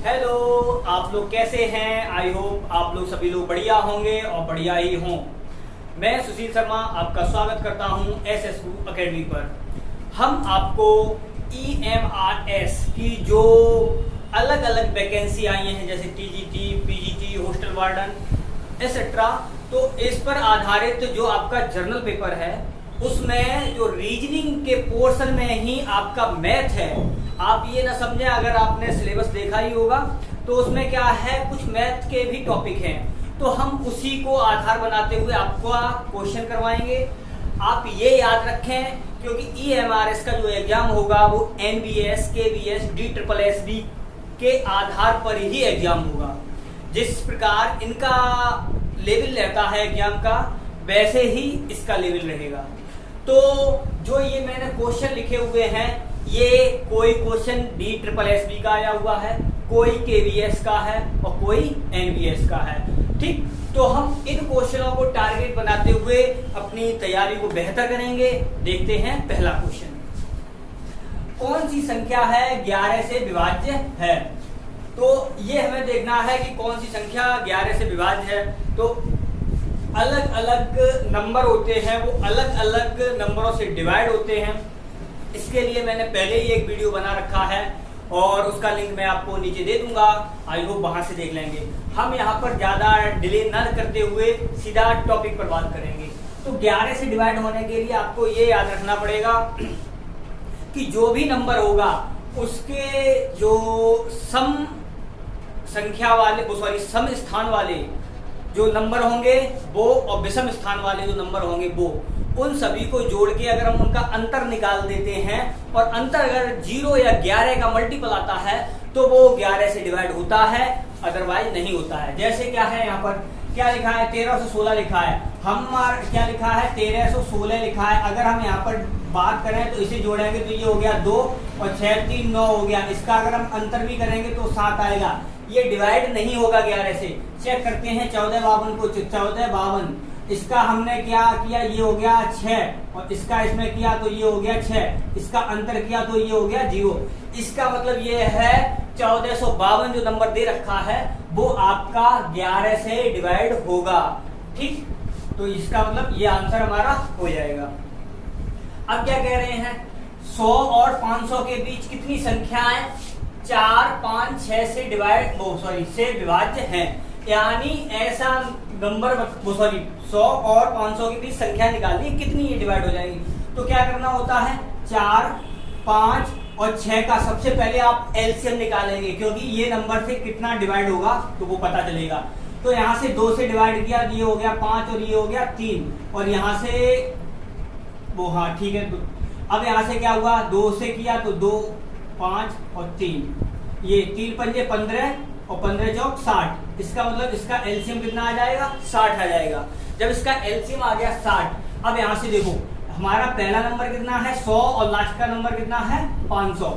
Hello, आप लोग कैसे हैं? आई होप आप लोग सभी लोग बढ़िया होंगे और बढ़िया ही हों। मैं सुशील शर्मा आपका स्वागत करता हूं एसएसयू एकेडमी पर। हम आपको EMRS की जो अलग अलग वैकेंसी आई हैं जैसे TGT, PGT, hostel warden etcetera, तो इस पर आधारित जो आपका जर्नल पेपर है उसमें जो रीजनिंग के पोर्शन में ही आपका मैथ है। आप ये ना समझें, अगर आपने सिलेबस देखा ही होगा तो उसमें क्या है, कुछ मैथ के भी टॉपिक हैं, तो हम उसी को आधार बनाते हुए आपको क्वेश्चन करवाएंगे। आप ये याद रखें क्योंकि EMRS का जो एग्जाम होगा वो NBS, KBS, DSSD के आधार पर ही एग्जाम होगा। जिस प्रकार इनका लेवल रहता है एग्जाम का, वैसे ही इसका लेवल रहेगा। तो जो ये मैंने क्वेश्चन लिखे हुए हैं, ये कोई क्वेश्चन DSSD का आया हुआ है, कोई KBS का है और कोई NBS का है। ठीक, तो हम इन क्वेश्चनों को टारगेट बनाते हुए अपनी तैयारी को बेहतर करेंगे। देखते हैं पहला क्वेश्चन। कौन सी संख्या है 11 से विभाज्य है? तो ये हमें देखना है कि कौन सी संख्या 11 से विभाज्य है। तो अलग अलग नंबर होते हैं, वो अलग अलग नंबरों से डिवाइड होते हैं। इसके लिए मैंने पहले ही एक वीडियो बना रखा है और उसका लिंक मैं आपको नीचे दे दूंगा। आई होप वहां से देख लेंगे। हम यहाँ पर ज्यादा डिले न करते हुए सीधा टॉपिक पर बात करेंगे। तो 11 से डिवाइड होने के लिए आपको ये याद रखना पड़ेगा कि जो भी नंबर होगा उसके जो सम संख्या वाले सम स्थान वाले जो नंबर होंगे वो और विषम स्थान वाले जो नंबर होंगे वो, उन सभी को जोड़ के अगर हम उनका अंतर निकाल देते हैं और अंतर अगर 0 या 11 का मल्टीपल आता है तो वो 11 से डिवाइड होता है, अदरवाइज नहीं होता है। जैसे क्या है, यहाँ पर क्या लिखा है, 1316 लिखा है। क्या लिखा है, 1316 लिखा है। अगर हम यहाँ पर बात करें तो इसे जोड़ेंगे तो ये हो गया 2 और 6 3 9 हो गया। इसका अगर हम अंतर भी करेंगे तो 7 आएगा। ये डिवाइड नहीं होगा 11 से। चेक करते हैं 1452 को, 1452 इसका हमने क्या किया, ये हो गया 6 और इसका इसमें किया तो ये हो गया 6, इसका अंतर किया तो ये हो गया 0। इसका मतलब ये है 1452 जो नंबर दे रखा है वो आपका 11 से डिवाइड होगा। ठीक, तो इसका मतलब ये आंसर हमारा हो जाएगा। अब क्या कह रहे हैं, 100 और 500 के बीच कितनी संख्याएं 4, 5, 6 से से विभाज्य हैं। यानी ऐसा नंबर 100 और 500 के बीच संख्या निकालनी, कितनी ये डिवाइड हो जाएगी। तो क्या करना होता है, 4, 5 और 6 का सबसे पहले आप एलसीएम निकालेंगे क्योंकि ये नंबर से कितना डिवाइड होगा तो वो पता चलेगा। तो यहाँ से 2 से डिवाइड किया, ये हो गया 5 और ये हो गया 3 और यहाँ से वो, हाँ ठीक है। अब यहाँ से क्या हुआ, 2 से किया तो 2, 5 और 3, ये 3 पंजे 15 और 15 चौक 60। इसका मतलब इसका एलसीएम कितना आ जाएगा, 60 आ जाएगा। जब इसका एलसीएम आ गया 60, अब यहाँ से देखो हमारा पहला नंबर कितना है 100 और लास्ट का नंबर कितना है 500।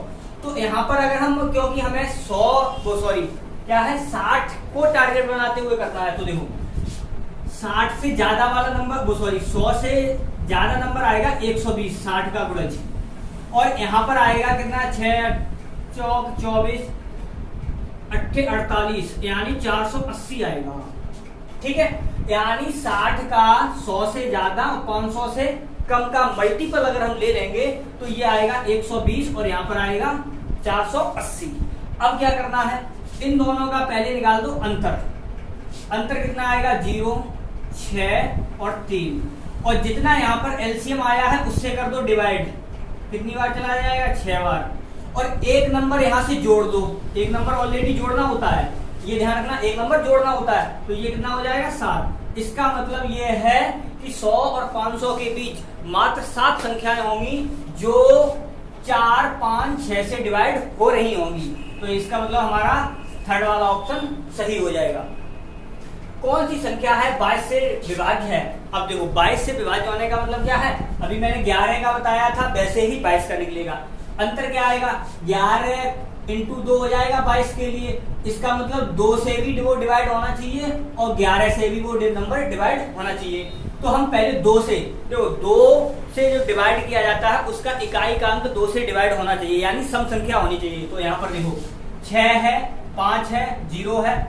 तो यहाँ पर अगर हम, क्योंकि हमें 60 को टारगेट बनाते हुए करना है, तो देखो 60 से ज्यादा वाला नंबर 100 से ज्यादा नंबर आएगा 120, 60 का गुणज। और यहाँ पर आएगा कितना, 6 चौक 24 8 48 यानी 480 आएगा। ठीक है, यानी 60 का 100 से ज्यादा और 500 से कम का मल्टीपल अगर हम ले लेंगे तो ये आएगा 120 और यहाँ पर आएगा 480। अब क्या करना है, इन दोनों का पहले निकाल दो अंतर। अंतर कितना आएगा, 0, 6 और 3। और जितना यहाँ पर एलसीएम आया है उससे कर दो डिवाइड। कितनी बार चला जाएगा, 6 बार। और एक नंबर यहाँ से जोड़ दो। एक नंबर ऑलरेडी जोड़ना होता है, ये ध्यान रखना, एक नंबर जोड़ना होता है। तो ये कितना हो जाएगा, 7। इसका मतलब ये है कि 100 और 500 के बीच मात्र 7 संख्याएं होंगी जो 4, 5, 6 से डिवाइड हो रही होंगी। तो इसका मतलब हमारा थर्ड वाला ऑप्शन सही हो जाएगा। कौन सी संख्या है 22 से विभाज्य है? अब देखो 22 से विभाज्य होने का मतलब क्या है, अभी मैंने 11 का बताया था, वैसे ही 22 का निकलेगा। अंतर क्या आएगा, 11 इंटू 2 हो जाएगा 22 के लिए। इसका मतलब 2 से भी वो डिवाइड होना चाहिए और 11 से भी वो नंबर डिवाइड होना चाहिए। तो हम पहले 2 से, जो 2 से जो डिवाइड किया जाता है उसका इकाई का अंक 2 से डिवाइड होना चाहिए, यानी सम संख्या होनी चाहिए। तो यहाँ पर देखो 6 है, 5 है, 0 है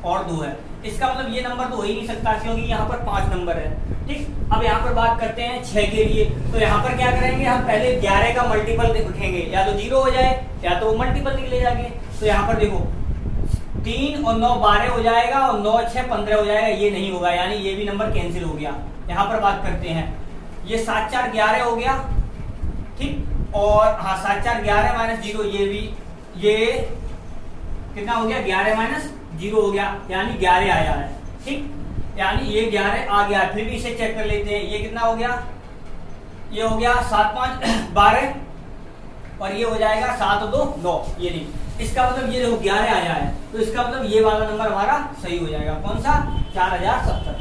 और 2 है। इसका मतलब ये नंबर तो हो ही नहीं सकता क्योंकि यहाँ पर 5 नंबर है। ठीक, अब यहाँ पर बात करते हैं 6 के लिए। तो यहाँ पर क्या करेंगे, हम पहले 11 का मल्टीपल लिखेंगे, या तो 0 हो जाए या तो मल्टीपल निकले जाके। तो यहाँ पर देखो 3 और 9 12 हो जाएगा और 9 6 15 हो जाएगा, ये नहीं होगा, यानी ये भी नंबर कैंसिल हो गया। यहाँ पर बात करते हैं, ये 7 4 11 हो गया। ठीक, और हाँ 7 4 11 माइनस 0, ये भी, ये कितना हो गया, 11 माइनस 0 हो गया, यानी 11 आया है। ठीक, यानी ये 11 आ गया। फिर भी इसे चेक कर लेते हैं, ये कितना हो गया, ये हो गया 7 5 12 और ये हो जाएगा 7 2 9, ये नहीं। इसका मतलब ये देखो 11 आया है, तो इसका मतलब ये वाला नंबर हमारा सही हो जाएगा। कौन सा, 4070।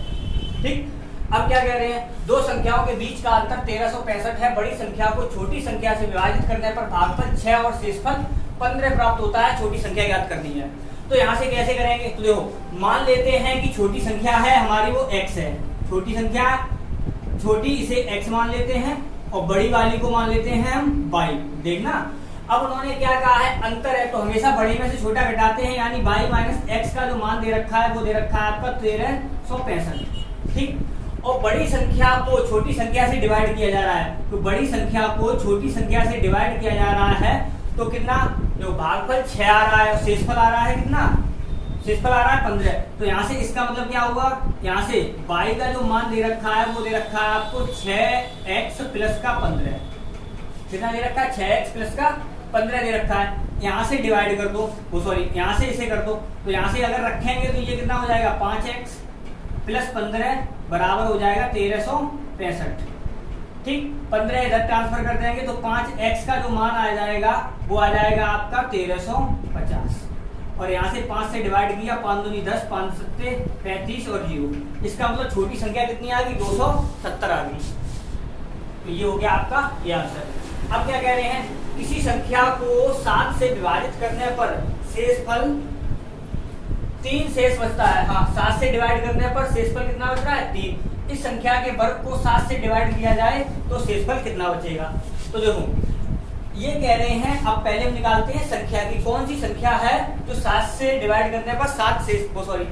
ठीक, अब क्या कह रहे हैं, दो संख्याओं के बीच का अंतर 1365 है। बड़ी संख्या को छोटी संख्या से विभाजित करने पर भागफल 6 और शेषफल 15 प्राप्त होता है। छोटी संख्या ज्ञात करनी है, तो यहाँ से कैसे करेंगे, तो देखो मान लेते हैं कि छोटी संख्या है हमारी, वो x है। छोटी संख्या छोटी, इसे x मान लेते हैं और बड़ी वाली को मान लेते हैं हम y। देखना, अब उन्होंने क्या कहा है, अंतर है तो हमेशा बड़ी में से छोटा घटाते हैं, यानी y माइनस x का जो मान दे रखा है वो दे रखा है आपका 1365। ठीक, और बड़ी संख्या को छोटी संख्या से डिवाइड किया जा रहा है, तो बड़ी संख्या को छोटी संख्या से डिवाइड किया जा रहा है, तो कितना, जो भागफल 6 आ रहा है और शेषफल आ रहा है कितना, शेषफल आ रहा है 15। तो यहाँ से इसका मतलब क्या होगा, यहाँ से y का जो मान दे रखा है वो दे रखा है आपको 6x प्लस का 15। कितना दे रखा है, 6x प्लस का 15 दे रखा है। यहाँ से डिवाइड कर दो, वो सॉरी यहाँ से इसे कर दो, तो यहाँ से अगर रखेंगे तो ये कितना हो जाएगा, 5x प्लस 15 बराबर हो जाएगा 1365। ठीक, 15 इधर ट्रांसफर कर देंगे तो 5x का जो मान आ जाएगा वो आ जाएगा आपका 1350। और यहाँ से 5 से डिवाइड किया, 5 दूनी 10, 5 सत्ते 35 और 0। इसका मतलब छोटी संख्या कितनी आ गई, 270 आ गई। तो ये हो गया आपका ये आंसर। अब क्या कह रहे हैं, किसी संख्या को 7 से विभाजित करने पर शेषफल 3 शेष बचता है। हाँ, 7 से डिवाइड करने पर शेषफल कितना बच रहा है, 3। इस संख्या के वर्ग को 7 से डिवाइड किया जाए तो शेषफल कितना बचेगा। तो देखो ये कह रहे हैं, अब पहले हम निकालते हैं संख्या की, कौन सी संख्या है जो 7 से डिवाइड करने पर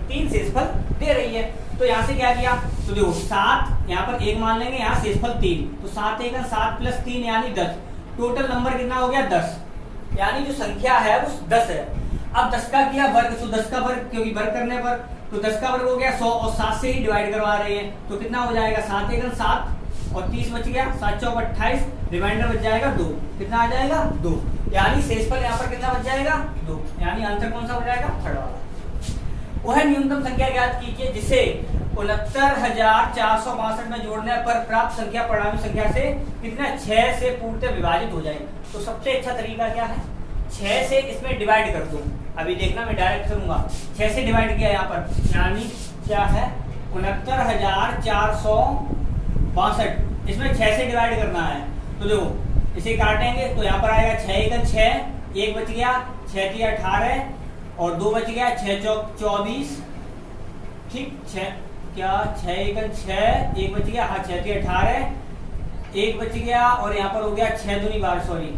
3 शेषफल दे रही है। तो यहाँ से क्या किया, तो देखो 7 यहाँ पर 1 मान लेंगे, यहाँ शेषफल 3, तो 7 1 7 प्लस 3 यानी 10। टोटल नंबर कितना हो गया, 10, यानी जो संख्या है वो 10 है। अब 10 का किया वर्ग, तो 10 का वर्ग, क्योंकि वर्ग करने पर तो 10 का वर्ग हो गया 100 और 7 से ही डिवाइड करवा रहे हैं, तो कितना हो जाएगा, 7 1 7 और 30 बच गया, 7 चौक 28, रिमाइंडर बच जाएगा 2। कितना आ जाएगा, 2, यानी शेषफल यहाँ पर कितना बच जाएगा, 2, यानी आंसर कौन सा हो जाएगा, थर्ड वाला। वह न्यूनतम संख्या ज्ञात कीजिए जिसे 69,462 में जोड़ने पर प्राप्त संख्या परिणामी संख्या से कितना 6 से पूर्णतः विभाजित हो जाए। तो सबसे अच्छा तरीका क्या है, 6 से इसमें डिवाइड कर दो। अभी देखना मैं डायरेक्ट करूंगा, 6 से डिवाइड किया यहाँ पर, यानी क्या है 69,462, इसमें 6 से डिवाइड करना है। तो देखो इसे काटेंगे तो यहाँ पर आएगा 6 1 6, 1 बच गया, 6 3 18 और 2 बच गया, 6 चौक 24। ठीक, 6 क्या 6 1 6, 1 बच गया, हाँ 6 3 18, 1 बच गया और यहाँ पर हो गया 6 दूनी 12, सॉरी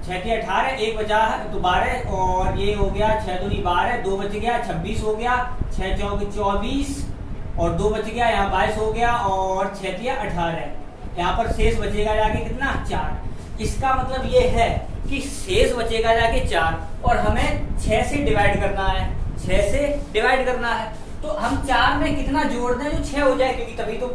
6 3 18, 1 बचा है तो 12 और ये हो गया 6 दूनी 12, 2 बच गया 26 हो गया, 6 चौक 24 और 2 बच गया, यहाँ 22 हो गया और 6 3 18। यहाँ पर शेष बचेगा जाके कितना, 4। इसका मतलब ये है कि शेष बचेगा जाके 4 और हमें 6 से डिवाइड करना है, 6 से डिवाइड करना है। तो हम 4 में कितना जोड़ दें जो 6 हो जाए, क्योंकि तभी तो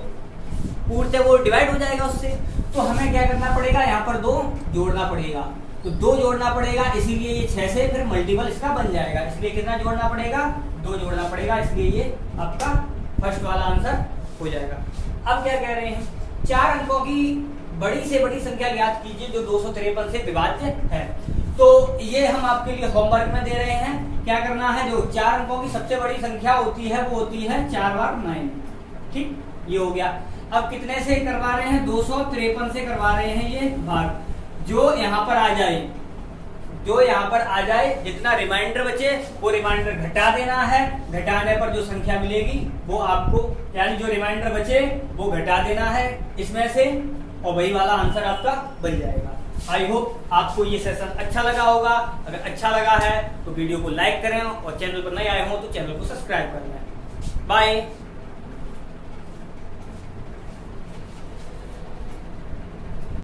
पूर्णतः वो डिवाइड हो जाएगा उससे। तो हमें क्या करना पड़ेगा, यहाँ पर 2 जोड़ना पड़ेगा, तो 2 जोड़ना पड़ेगा, इसीलिए ये 6 से फिर मल्टीपल इसका बन जाएगा, इसलिए कितना जोड़ना पड़ेगा, 2 जोड़ना पड़ेगा, इसलिए ये आपका फर्स्ट वाला आंसर हो जाएगा। अब क्या कह रहे हैं, 4 अंकों की बड़ी से बड़ी संख्या ज्ञात कीजिए जो 253 से विभाज्य है। तो ये हम आपके लिए होमवर्क में दे रहे हैं, क्या करना है, जो 4 अंकों की सबसे बड़ी संख्या होती है वो होती है 4 बार 9। ठीक, ये हो गया। अब कितने से करवा रहे हैं, 253 से करवा रहे हैं ये भाग। जो यहाँ पर आ जाए, जो यहाँ पर आ जाए, जितना रिमाइंडर बचे वो रिमाइंडर घटा देना है, घटाने पर जो संख्या मिलेगी वो आपको, यानी जो रिमाइंडर बचे वो घटा देना है इसमें से, और वही वाला आंसर आपका बन जाएगा। आई होप आपको ये सेशन अच्छा लगा होगा। अगर अच्छा लगा है तो वीडियो को लाइक करें और चैनल पर नए आए हो तो चैनल को सब्सक्राइब कर लें। बाय।